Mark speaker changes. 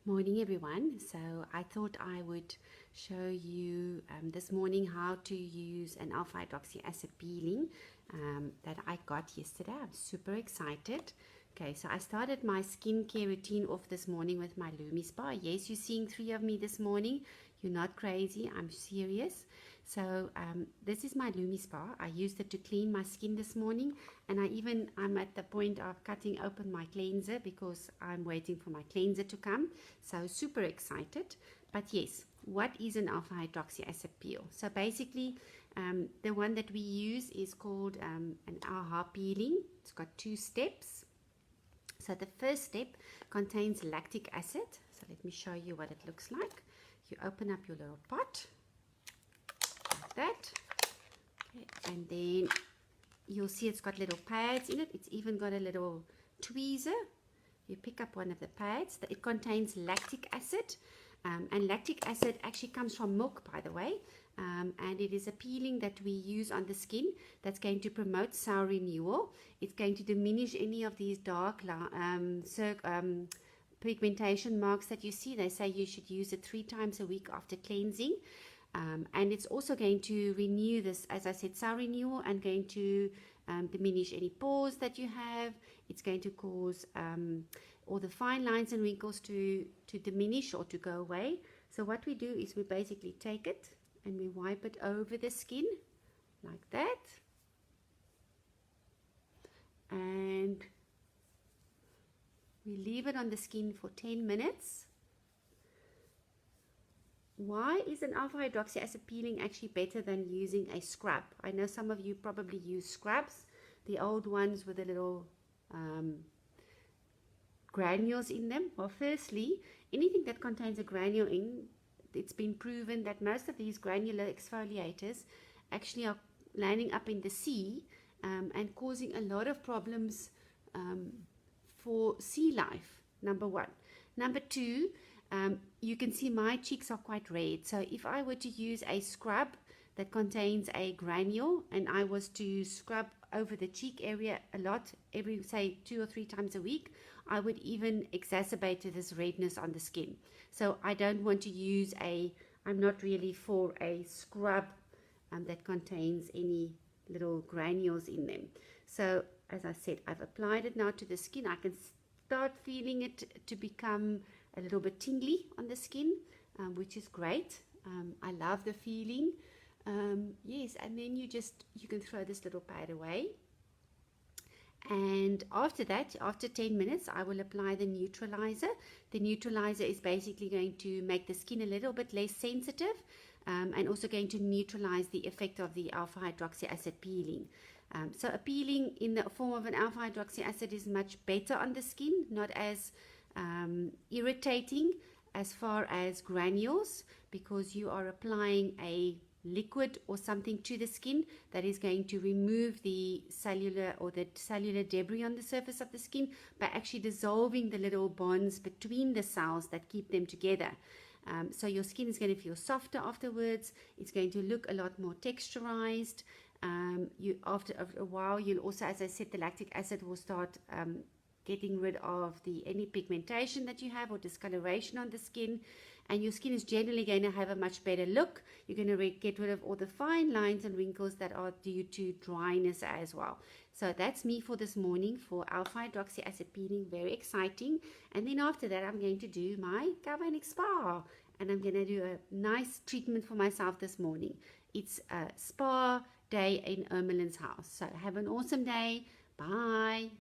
Speaker 1: Morning everyone. So I thought I would show you this morning how to use an alpha-hydroxy acid peeling that I got yesterday. I'm super excited. Okay, so I started my skincare routine off this morning with my Lumi Spa. Yes, you're seeing 3 of me this morning. You're not crazy, I'm serious. So this is my Lumi Spa. I used it to clean my skin this morning, and I'm at the point of cutting open my cleanser because I'm waiting for my cleanser to come. So super excited. But yes, what is an alpha-hydroxy acid peel? So basically the one that we use is called an AHA peeling. It's got 2 steps. So the first step contains lactic acid. So let me show you what it looks like. You open up your little pot like that, okay, and then you'll see it's got little pads in it. It's even got a little tweezer. You pick up one of the pads. It contains lactic acid, and lactic acid actually comes from milk, by the way, and it is a peeling that we use on the skin that's going to promote cell renewal. It's going to diminish any of these dark pigmentation marks that you see. They say you should use it 3 times a week after cleansing, and it's also going to renew this, as I said, cell renewal, and going to diminish any pores that you have. It's going to cause all the fine lines and wrinkles to diminish or to go away. So what we do is we basically take it and we wipe it over the skin like that, and we leave it on the skin for 10 minutes. Why is an alpha-hydroxy acid peeling actually better than using a scrub? I know some of you probably use scrubs, the old ones with the little granules in them. Well, firstly, anything that contains a granule it's been proven that most of these granular exfoliators actually are landing up in the sea and causing a lot of problems for sea life, number 1. Number 2, you can see my cheeks are quite red. So if I were to use a scrub that contains a granule and I was to scrub over the cheek area a lot, every, say, 2 or 3 times a week, I would even exacerbate this redness on the skin. So I don't want to use I'm not really for a scrub that contains any little granules in them. So as I said, I've applied it now to the skin. I can start feeling it to become a little bit tingly on the skin, which is great. I love the feeling. Yes, and then you can throw this little pad away. And after that, after 10 minutes, I will apply the neutralizer. The neutralizer is basically going to make the skin a little bit less sensitive, and also going to neutralize the effect of the alpha-hydroxy acid peeling. So a peeling in the form of an alpha-hydroxy acid is much better on the skin, not as irritating as far as granules, because you are applying a liquid or something to the skin that is going to remove the cellular debris on the surface of the skin by actually dissolving the little bonds between the cells that keep them together. So your skin is going to feel softer afterwards. It's going to look a lot more texturized. After a while, you'll also, as I said, the lactic acid will start getting rid of any pigmentation that you have or discoloration on the skin, and your skin is generally going to have a much better look. You're going to get rid of all the fine lines and wrinkles that are due to dryness as well. So that's me for this morning for alpha-hydroxy acid peeling. Very exciting. And then after that, I'm going to do my galvanic spa, and I'm going to do a nice treatment for myself this morning. It's a spa day in Ermelin's house. So have an awesome day. Bye.